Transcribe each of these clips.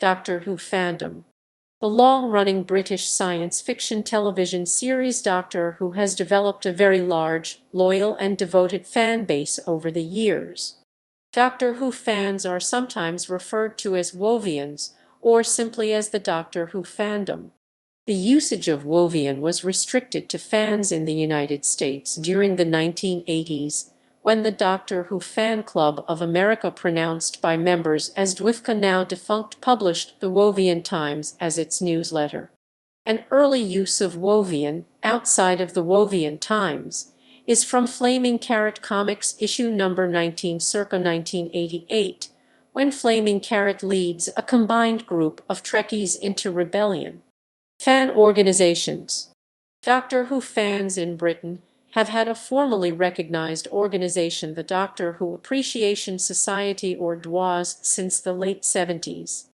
Doctor Who fandom. The long-running British science fiction television series Doctor Who has developed a very large, loyal and devoted fan base over the years. Doctor Who fans are sometimes referred to as Whovians, or simply as the Doctor Who fandom. The usage of Whovian was restricted to fans in the United States during the 1980s, when the Doctor Who Fan Club of America, pronounced by members as Dwifca, now defunct, published the Whovian Times as its newsletter. An early use of Whovian, outside of the Whovian Times, is from Flaming Carrot Comics issue number 19 circa 1988, when Flaming Carrot leads a combined group of Trekkies into rebellion. Fan organizations. Doctor Who fans in Britain have had a formally recognized organization, the Doctor Who Appreciation Society, or DWAS, since the late 70s.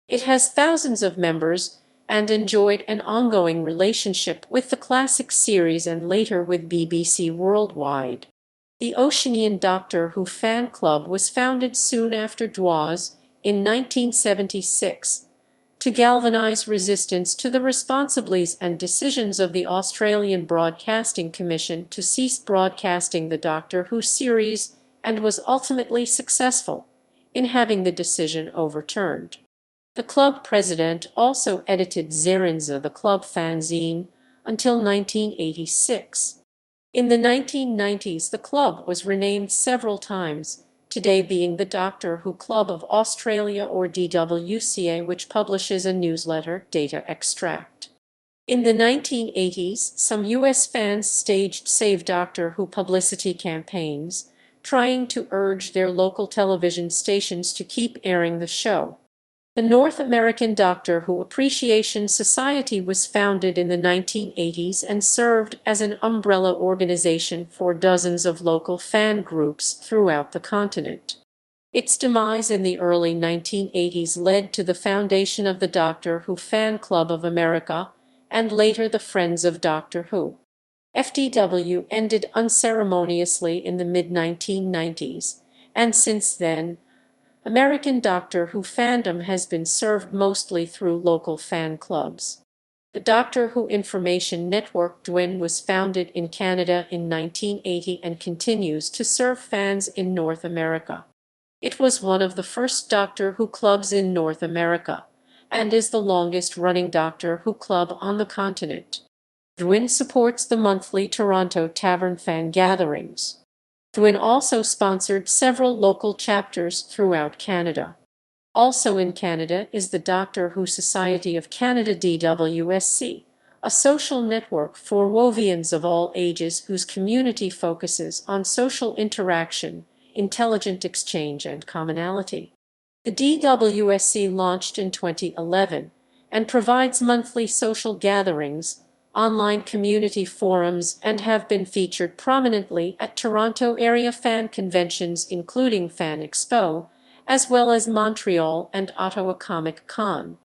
It has thousands of members and enjoyed an ongoing relationship with the classic series and later with BBC Worldwide. The Oceanian Doctor Who Fan Club was founded soon after DWAS in 1976 to galvanize resistance to the responsibilities and decisions of the Australian Broadcasting Commission to cease broadcasting the Doctor Who series, and was ultimately successful in having the decision overturned. The club president also edited Zerinza, the club fanzine, until 1986. In the 1990s, the club was renamed several times, today being the Doctor Who Club of Australia, or DWCA, which publishes a newsletter, Data Extract. In the 1980s, some U.S. fans staged Save Doctor Who publicity campaigns, trying to urge their local television stations to keep airing the show. The North American Doctor Who Appreciation Society was founded in the 1980s and served as an umbrella organization for dozens of local fan groups throughout the continent. Its demise in the early 1980s led to the foundation of the Doctor Who Fan Club of America, and later the Friends of Doctor Who. FDW ended unceremoniously in the mid-1990s, and since then, American Doctor Who fandom has been served mostly through local fan clubs. The Doctor Who Information Network (DWIN) was founded in Canada in 1980 and continues to serve fans in North America. It was one of the first Doctor Who clubs in North America, and is the longest-running Doctor Who club on the continent. DWIN supports the monthly Toronto Tavern fan gatherings. DWIN also sponsored several local chapters throughout Canada. Also in Canada is the Doctor Who Society of Canada (DWSC), a social network for Whovians of all ages whose community focuses on social interaction, intelligent exchange, and commonality. The DWSC launched in 2011 and provides monthly social gatherings, online community forums, and have been featured prominently at Toronto area fan conventions including Fan Expo, as well as Montreal and Ottawa Comic Con.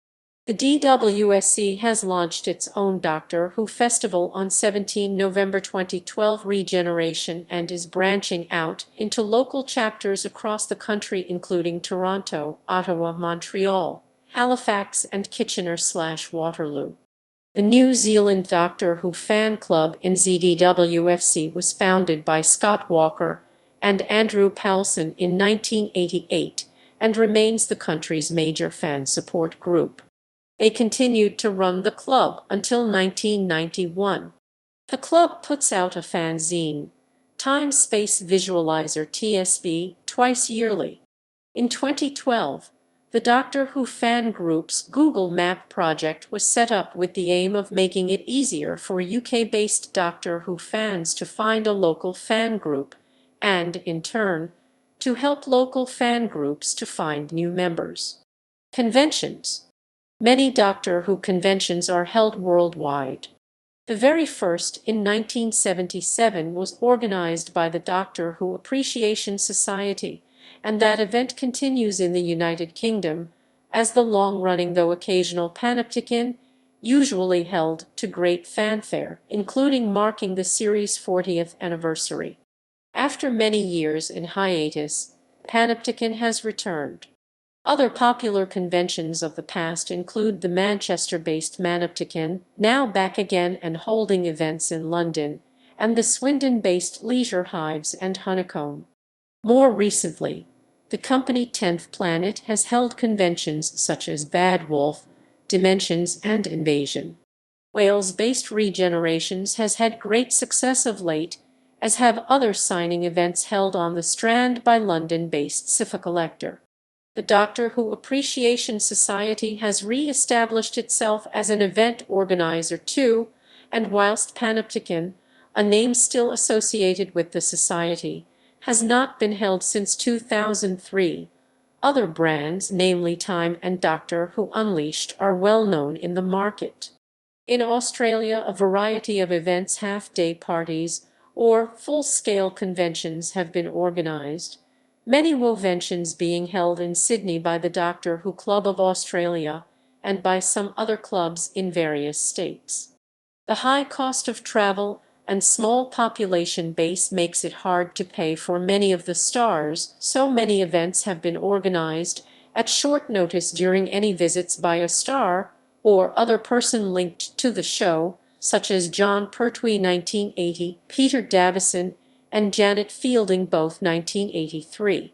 The DWSC has launched its own Doctor Who festival on 17 November 2012, Regeneration, and is branching out into local chapters across the country including Toronto, Ottawa, Montreal, Halifax, and Kitchener/Waterloo. The New Zealand Doctor Who Fan Club in ZDWFC was founded by Scott Walker and Andrew Powelson in 1988 and remains the country's major fan support group. They continued to run the club until 1991. The club puts out a fanzine, Time Space Visualizer (TSV), twice yearly. In 2012, the Doctor Who fan group's Google Map project was set up with the aim of making it easier for UK-based Doctor Who fans to find a local fan group and, in turn, to help local fan groups to find new members. Conventions. Many Doctor Who conventions are held worldwide. The very first, in 1977, was organized by the Doctor Who Appreciation Society, and that event continues in the United Kingdom as the long-running though occasional Panopticon, usually held to great fanfare, including marking the series' 40th anniversary. After many years in hiatus, Panopticon has returned. Other popular conventions of the past include the Manchester-based Manopticon, now back again and holding events in London, and the Swindon-based Leisure Hives and Honeycomb. More recently, the company 10th Planet has held conventions such as Bad Wolf, Dimensions, and Invasion. Wales-based Regenerations has had great success of late, as have other signing events held on the Strand by London-based Sci-Fi Collector. The Doctor Who Appreciation Society has re-established itself as an event organizer too, and whilst Panopticon, a name still associated with the society, has not been held since 2003, other brands, namely Time and Doctor Who Unleashed, are well known in the market. In Australia, a variety of events, half-day parties, or full-scale conventions have been organised, many Whoventions being held in Sydney by the Doctor Who Club of Australia and by some other clubs in various states. The high cost of travel and small population base makes it hard to pay for many of the stars, so many events have been organised at short notice during any visits by a star or other person linked to the show, such as John Pertwee 1980, Peter Davison, and Janet Fielding both 1983.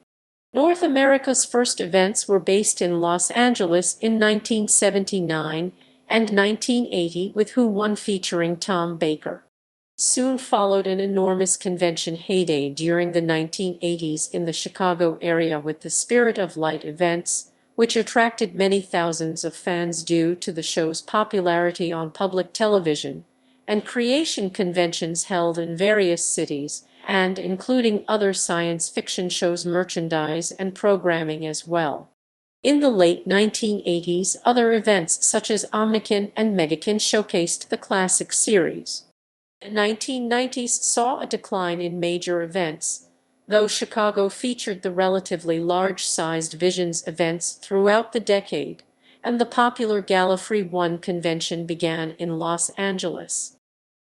North America's first events were based in Los Angeles in 1979 and 1980, with Who One featuring Tom Baker. Soon followed an enormous convention heyday during the 1980s in the Chicago area with the Spirit of Light events, which attracted many thousands of fans due to the show's popularity on public television, and creation conventions held in various cities, and including other science fiction shows, merchandise, and programming as well. In the late 1980s, other events such as Omnicon and Megacon showcased the classic series. The 1990s saw a decline in major events, though Chicago featured the relatively large-sized Visions events throughout the decade, and the popular Gallifrey One convention began in Los Angeles.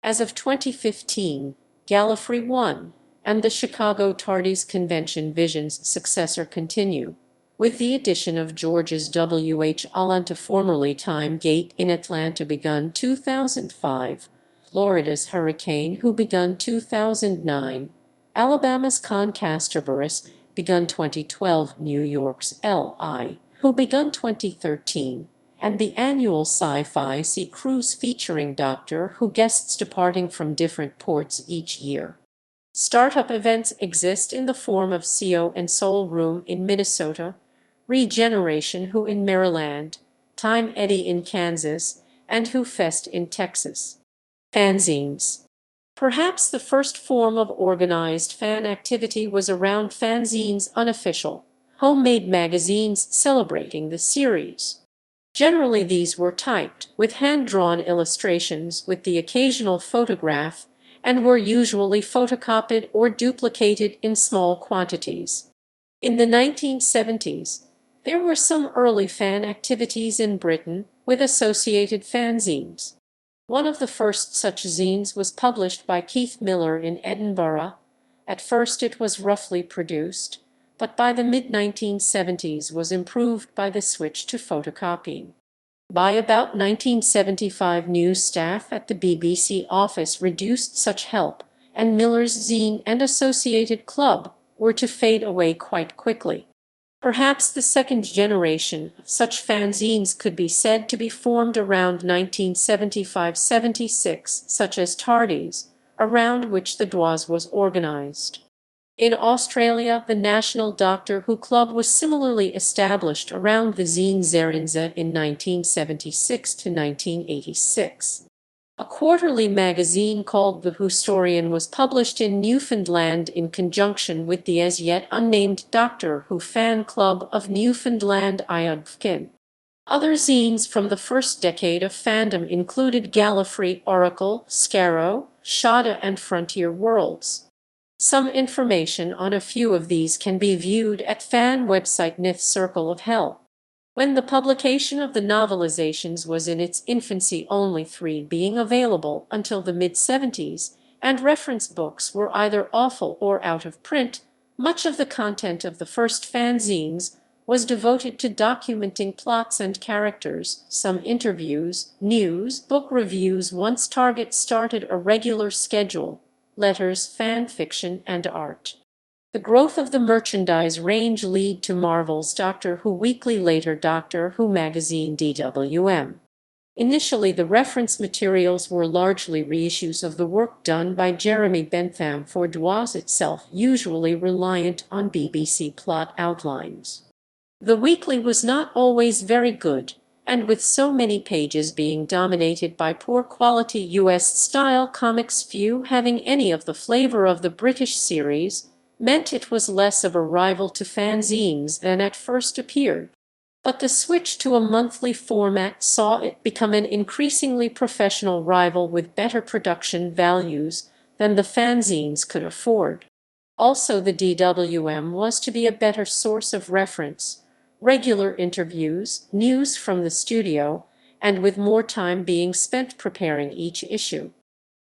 As of 2015, Gallifrey One and the Chicago Tardies Convention Visions successor continue, with the addition of George's W.H. Atlanta, formerly Time Gate in Atlanta, begun 2005, Florida's Hurricane, who begun 2009, Alabama's Concasterburus, begun 2012, New York's L.I., who begun 2013, and the annual Sci-Fi Sea Cruise featuring Doctor Who guests departing from different ports each year. Startup events exist in the form of CO and Soul Room in Minnesota, Regeneration Who in Maryland, Time Eddy in Kansas, and Who Fest in Texas. Fanzines. Perhaps the first form of organized fan activity was around fanzines, unofficial, homemade magazines celebrating the series. Generally these were typed, with hand-drawn illustrations with the occasional photograph, and were usually photocopied or duplicated in small quantities. In the 1970s, there were some early fan activities in Britain with associated fanzines. One of the first such zines was published by Keith Miller in Edinburgh. At first it was roughly produced, but by the mid-1970s was improved by the switch to photocopying. By about 1975, news staff at the BBC office reduced such help, and Miller's zine and associated club were to fade away quite quickly. Perhaps the second generation of such fanzines could be said to be formed around 1975-76, such as Tardies, around which the Dwas was organized. In Australia, the National Doctor Who Club was similarly established around the zine Zerinza in 1976 to 1986. A quarterly magazine called The Whostorian was published in Newfoundland in conjunction with the as yet unnamed Doctor Who Fan Club of Newfoundland IUDFCN. Other zines from the first decade of fandom included Gallifrey, Oracle, Scarrow, Shada, and Frontier Worlds. Some information on a few of these can be viewed at fan website Nith Circle of Hell. When the publication of the novelizations was in its infancy, only 3 being available until the mid-70s, and reference books were either awful or out of print, much of the content of the first fanzines was devoted to documenting plots and characters, some interviews, news, book reviews. Once Target started a regular schedule, letters, fan fiction, and art. The growth of the merchandise range led to Marvel's Doctor Who Weekly, later Doctor Who magazine DWM. Initially, the reference materials were largely reissues of the work done by Jeremy Bentham for DWAS itself, usually reliant on BBC plot outlines. The weekly was not always very good, and with so many pages being dominated by poor-quality US-style comics, few having any of the flavor of the British series, meant it was less of a rival to fanzines than at first appeared. But the switch to a monthly format saw it become an increasingly professional rival with better production values than the fanzines could afford. Also, the DWM was to be a better source of reference, regular interviews, news from the studio, and with more time being spent preparing each issue.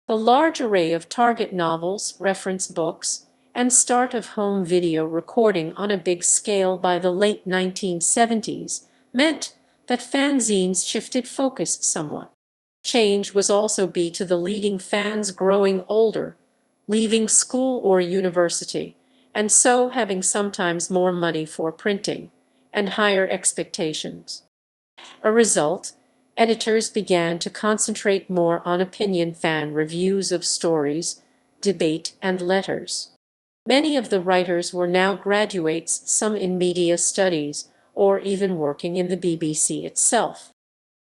The large array of Target novels, reference books, and start of home video recording on a big scale by the late 1970s meant that fanzines shifted focus somewhat. Change was also due to the leading fans growing older, leaving school or university, and so having sometimes more money for printing and higher expectations. A result, editors began to concentrate more on opinion fan reviews of stories, debate, and letters. Many of the writers were now graduates, some in media studies, or even working in the BBC itself.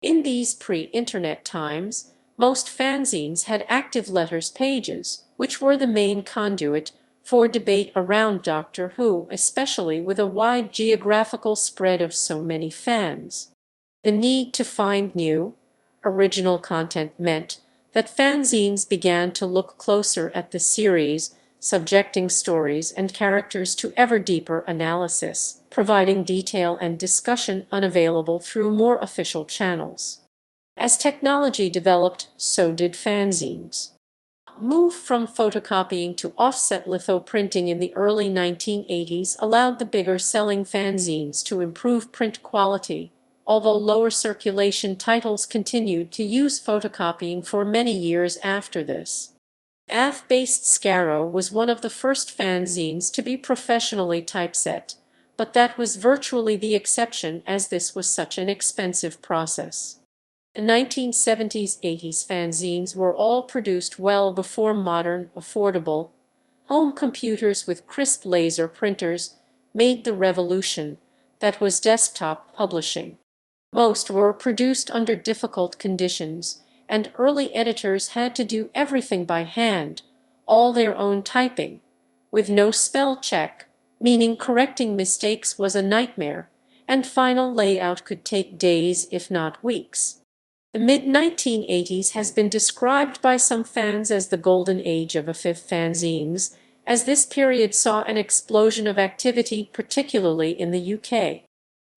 In these pre-internet times, most fanzines had active letters pages, which were the main conduit for debate around Doctor Who, especially with a wide geographical spread of so many fans. The need to find new, original content meant that fanzines began to look closer at the series, subjecting stories and characters to ever deeper analysis, providing detail and discussion unavailable through more official channels. As technology developed, so did fanzines. Move from photocopying to offset lithoprinting in the early 1980s allowed the bigger-selling fanzines to improve print quality, although lower circulation titles continued to use photocopying for many years after this. AF-based Scarrow was one of the first fanzines to be professionally typeset, but that was virtually the exception as this was such an expensive process. The 1970s-80s fanzines were all produced well before modern, affordable, home computers with crisp laser printers made the revolution that was desktop publishing. Most were produced under difficult conditions, and early editors had to do everything by hand, all their own typing, with no spell check, meaning correcting mistakes was a nightmare, and final layout could take days if not weeks. The mid-1980s has been described by some fans as the golden age of AF fanzines, as this period saw an explosion of activity, particularly in the UK.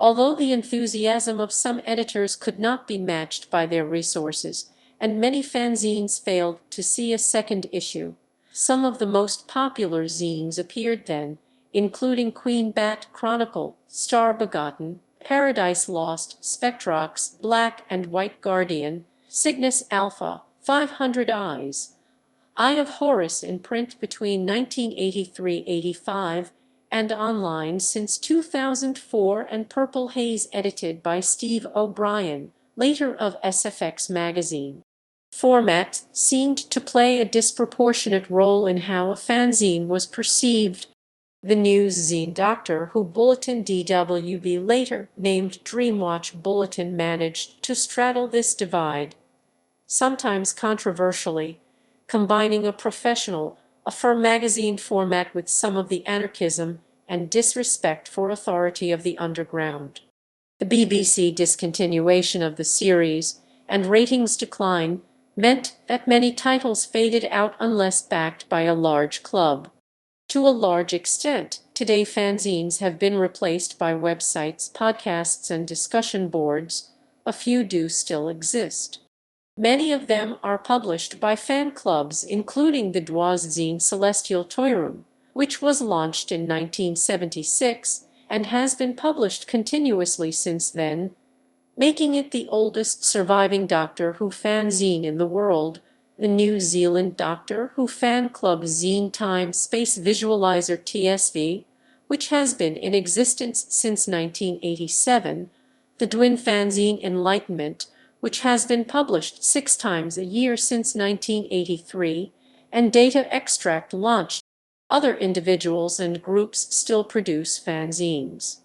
Although the enthusiasm of some editors could not be matched by their resources, and many fanzines failed to see a second issue, some of the most popular zines appeared then, including Queen Bat Chronicle, Star Begotten, Paradise Lost, Spectrox, Black and White Guardian, Cygnus Alpha, 500 Eyes, Eye of Horus in print between 1983-85 and online since 2004, and Purple Haze edited by Steve O'Brien, later of SFX magazine. Format seemed to play a disproportionate role in how a fanzine was perceived. The news zine Doctor Who Bulletin DWB, later named Dreamwatch Bulletin, managed to straddle this divide, sometimes controversially, combining a professional, firm magazine format with some of the anarchism and disrespect for authority of the underground. The BBC discontinuation of the series and ratings decline meant that many titles faded out unless backed by a large club. To a large extent, today fanzines have been replaced by websites, podcasts, and discussion boards. A few do still exist. Many of them are published by fan clubs, including the DWAS zine Celestial Toyroom, which was launched in 1976 and has been published continuously since then, making it the oldest surviving Doctor Who fanzine in the world. The New Zealand Doctor Who fan club zine Time Space Visualizer TSV, which has been in existence since 1987, the Dwin fanzine Enlightenment, which has been published 6 times a year since 1983, and Data Extract launched. Other individuals and groups still produce fanzines.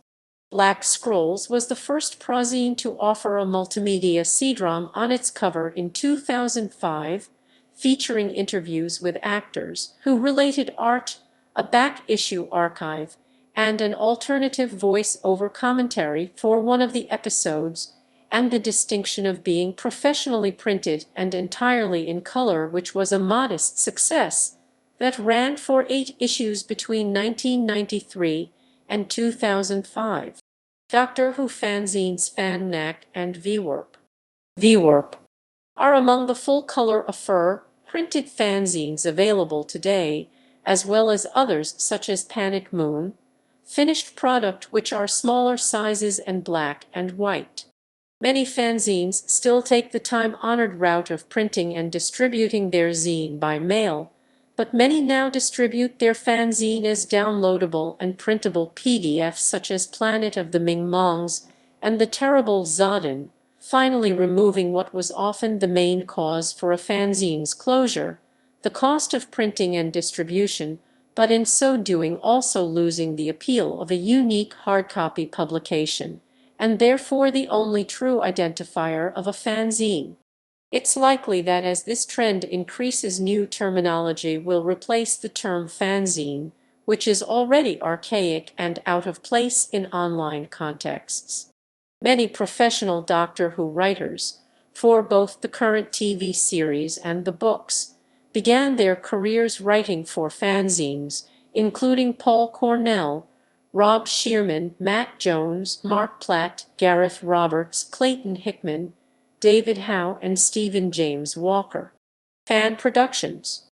Black Scrolls was the first prozine to offer a multimedia CD-ROM on its cover in 2005, featuring interviews with actors who related art, a back-issue archive, and an alternative voice-over commentary for one of the episodes, and the distinction of being professionally printed and entirely in color, which was a modest success that ran for 8 issues between 1993 and 2005. Doctor Who fanzines FanNac and VWarp are among the full-color Afur printed fanzines available today, as well as others such as Panic Moon, finished product, which are smaller sizes and black and white. Many fanzines still take the time-honored route of printing and distributing their zine by mail, but many now distribute their fanzine as downloadable and printable PDFs, such as Planet of the Ming Mongs and The Terrible Zodin, finally removing what was often the main cause for a fanzine's closure, the cost of printing and distribution, but in so doing also losing the appeal of a unique hardcopy publication, and therefore the only true identifier of a fanzine. It's likely that as this trend increases, new terminology will replace the term fanzine, which is already archaic and out of place in online contexts. Many professional Doctor Who writers, for both the current TV series and the books, began their careers writing for fanzines, including Paul Cornell, Rob Shearman, Matt Jones, Mark Platt, Gareth Roberts, Clayton Hickman, David Howe, and Stephen James Walker. Fan productions.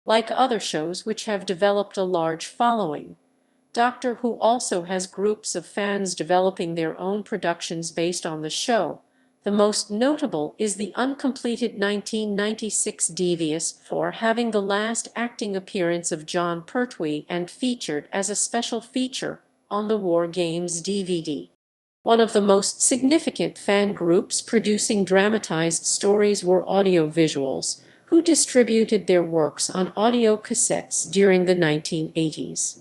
Like other shows which have developed a large following, Doctor Who also has groups of fans developing their own productions based on the show. The most notable is the uncompleted 1996 Devious, for having the last acting appearance of John Pertwee and featured as a special feature on the War Games DVD. One of the most significant fan groups producing dramatized stories were Audiovisuals, who distributed their works on audio cassettes during the 1980s.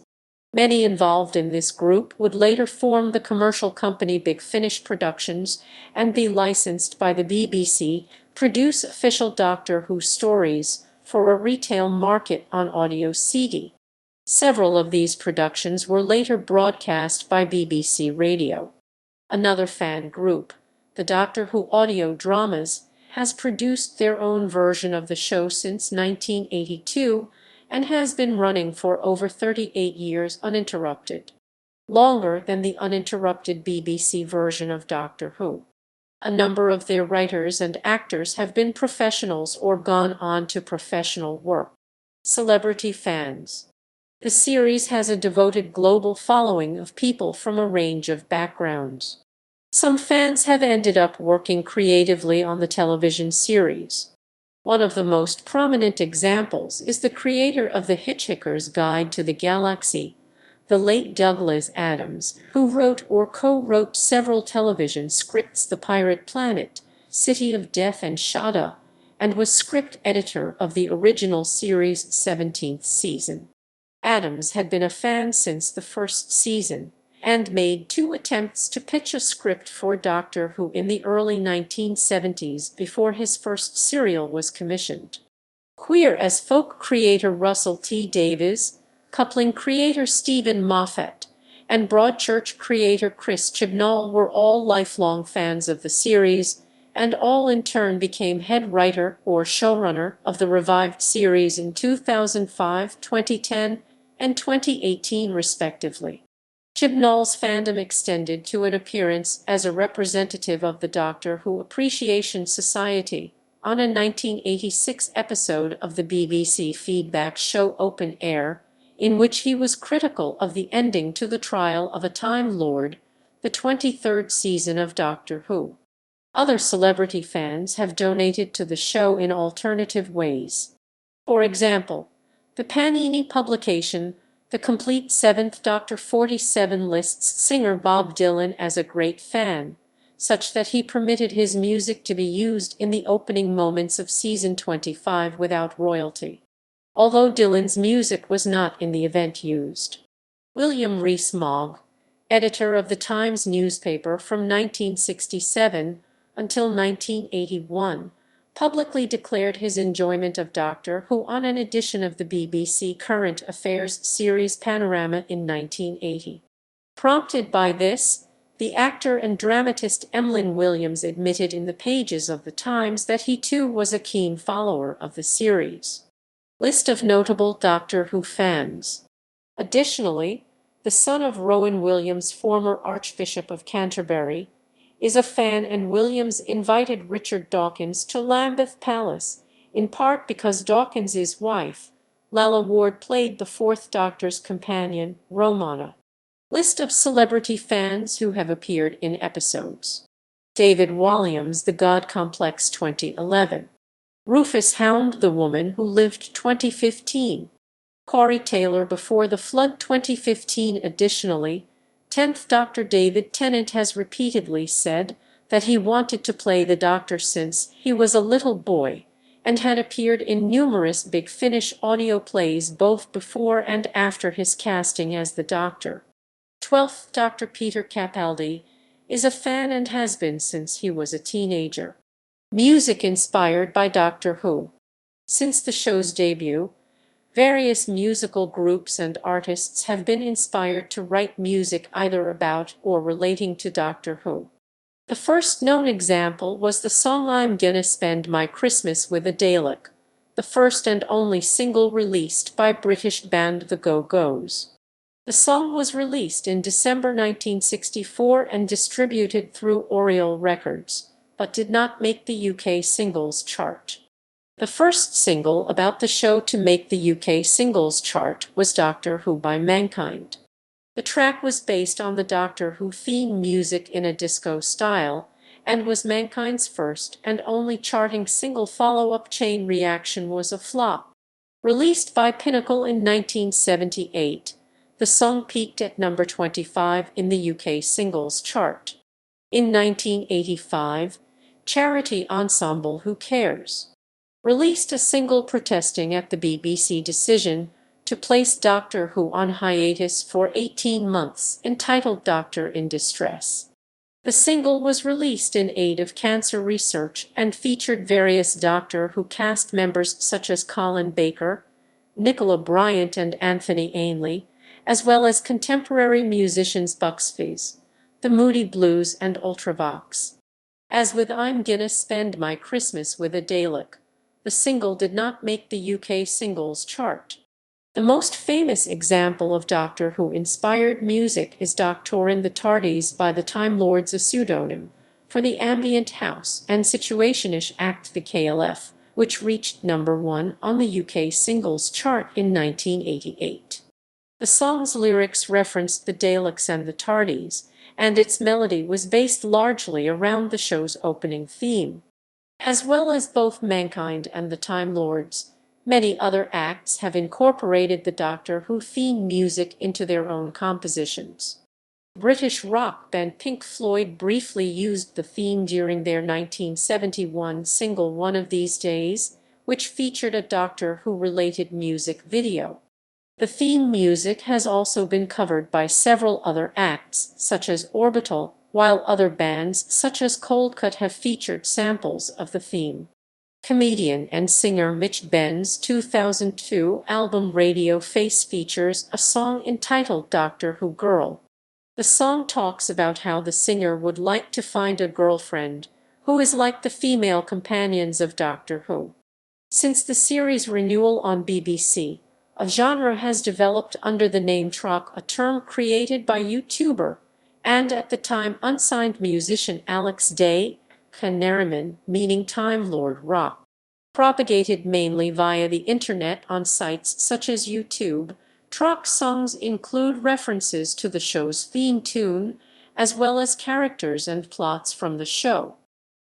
Many involved in this group would later form the commercial company Big Finish Productions and be licensed by the BBC, produce official Doctor Who stories for a retail market on audio CD. Several of these productions were later broadcast by BBC Radio. Another fan group, the Doctor Who Audio Dramas, has produced their own version of the show since 1982 and has been running for over 38 years uninterrupted, longer than the uninterrupted BBC version of Doctor Who. A number of their writers and actors have been professionals or gone on to professional work. Celebrity fans. The series has a devoted global following of people from a range of backgrounds. Some fans have ended up working creatively on the television series. One of the most prominent examples is the creator of The Hitchhiker's Guide to the Galaxy, the late Douglas Adams, who wrote or co-wrote several television scripts: The Pirate Planet, City of Death, and Shada, and was script editor of the original series' 17th season. Adams had been a fan since the first season, and made 2 attempts to pitch a script for Doctor Who in the early 1970s before his first serial was commissioned. Queer as Folk creator Russell T. Davies, Coupling creator Stephen Moffat, and Broadchurch creator Chris Chibnall were all lifelong fans of the series, and all in turn became head writer or showrunner of the revived series in 2005, 2010, and 2018 respectively. Chibnall's fandom extended to an appearance as a representative of the Doctor Who Appreciation Society on a 1986 episode of the BBC feedback show Open Air, in which he was critical of the ending to the Trial of a Time Lord, the 23rd season of Doctor Who. Other celebrity fans have donated to the show in alternative ways. For example, the Panini publication The Complete Seventh Doctor 47 lists singer Bob Dylan as a great fan, such that he permitted his music to be used in the opening moments of season 25 without royalty, although Dylan's music was not in the event used. William Rees-Mogg, editor of the Times newspaper from 1967 until 1981, publicly declared his enjoyment of Doctor Who on an edition of the BBC Current Affairs series Panorama in 1980. Prompted by this, the actor and dramatist Emlyn Williams admitted in the pages of the Times that he too was a keen follower of the series. List of notable Doctor Who fans. Additionally, the son of Rowan Williams, former Archbishop of Canterbury, is a fan, and Williams invited Richard Dawkins to Lambeth Palace, in part because Dawkins's wife, Lalla Ward, played the Fourth Doctor's companion, Romana. List of celebrity fans who have appeared in episodes. David Walliams, The God Complex 2011. Rufus Hound, The Woman Who Lived 2015. Corey Taylor, Before the Flood 2015. Additionally, 10th Doctor David Tennant has repeatedly said that he wanted to play the Doctor since he was a little boy, and had appeared in numerous Big Finish audio plays both before and after his casting as the Doctor. 12th Doctor Peter Capaldi is a fan and has been since he was a teenager. Music inspired by Doctor Who. Since the show's debut, various musical groups and artists have been inspired to write music either about or relating to Doctor Who. The first known example was the song I'm Gonna Spend My Christmas with a Dalek, the first and only single released by British band The Go-Go's. The song was released in December 1964 and distributed through Oriole Records, but did not make the UK singles chart. The first single about the show to make the UK singles chart was Doctor Who by Mankind. The track was based on the Doctor Who theme music in a disco style, and was Mankind's first and only charting single. Follow-up Chain Reaction was a flop. Released by Pinnacle in 1978, the song peaked at number 25 in the UK singles chart. In 1985, charity ensemble Who Cares released a single protesting at the BBC decision to place Doctor Who on hiatus for 18 months, entitled Doctor in Distress. The single was released in aid of cancer research and featured various Doctor Who cast members such as Colin Baker, Nicola Bryant and Anthony Ainley, as well as contemporary musicians Bucks Fizz, The Moody Blues and Ultravox. As with I'm Gonna Spend My Christmas with a Dalek, the single did not make the UK singles chart. The most famous example of Doctor Who-inspired music is Doctor in the TARDIS by the Time Lords, a pseudonym for the ambient house and situationish act the KLF, which reached number 1 on the UK singles chart in 1988. The song's lyrics referenced the Daleks and the TARDIS, and its melody was based largely around the show's opening theme. As well as both Mankind and the Time Lords, many other acts have incorporated the Doctor Who theme music into their own compositions. British rock band Pink Floyd briefly used the theme during their 1971 single One of These Days, which featured a Doctor Who-related music video. The theme music has also been covered by several other acts, such as Orbital, while other bands such as Coldcut have featured samples of the theme. Comedian and singer Mitch Benn's 2002 album Radio Face features a song entitled Doctor Who Girl. The song talks about how the singer would like to find a girlfriend who is like the female companions of Doctor Who. Since the series' renewal on BBC, a genre has developed under the name Trok, a term created by YouTuber and at the time unsigned musician Alex Day Canariman, meaning Time Lord Rock. Propagated mainly via the internet on sites such as YouTube, Track songs include references to the show's theme tune, as well as characters and plots from the show.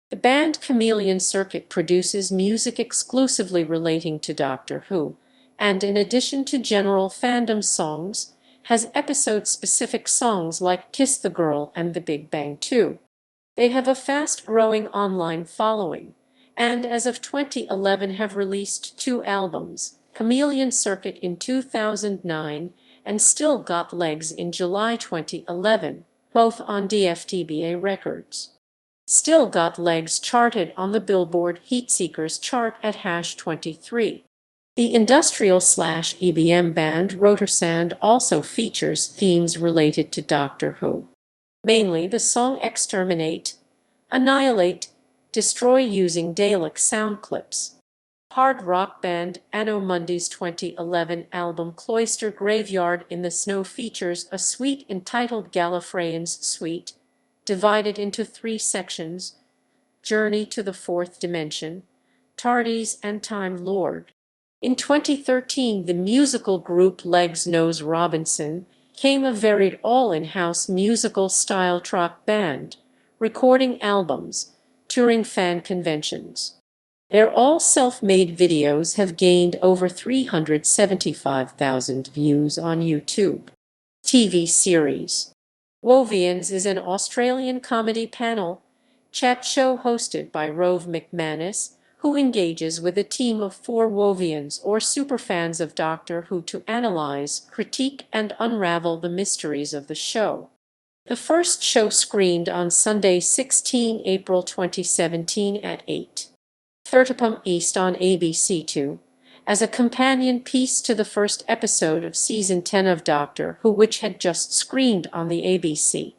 The band Chameleon Circuit produces music exclusively relating to Doctor Who, and in addition to general fandom songs, has episode-specific songs like Kiss the Girl and The Big Bang 2. They have a fast-growing online following, and as of 2011 have released 2 albums, Chameleon Circuit in 2009 and Still Got Legs in July 2011, both on DFTBA Records. Still Got Legs charted on the Billboard Heatseekers chart at #23. The industrial/EBM band Rotorsand also features themes related to Doctor Who. Mainly the song Exterminate, Annihilate, Destroy using Dalek sound clips. Hard rock band Anno Mundi's 2011 album Cloister Graveyard in the Snow features a suite entitled Gallifreyan's Suite, divided into 3 sections: Journey to the Fourth Dimension, Tardies, and Time Lord. In 2013, the musical group Legs Nose Robinson became a varied all-in-house musical-style rock band, recording albums, touring fan conventions. Their all self-made videos have gained over 375,000 views on YouTube. TV series. Whovians is an Australian comedy panel chat show hosted by Rove McManus, who engages with a team of 4 Whovians or superfans of Doctor Who to analyze, critique, and unravel the mysteries of the show. The first show screened on Sunday, 16 April 2017 at 8:30 East on ABC2, as a companion piece to the first episode of Season 10 of Doctor Who, which had just screened on the ABC.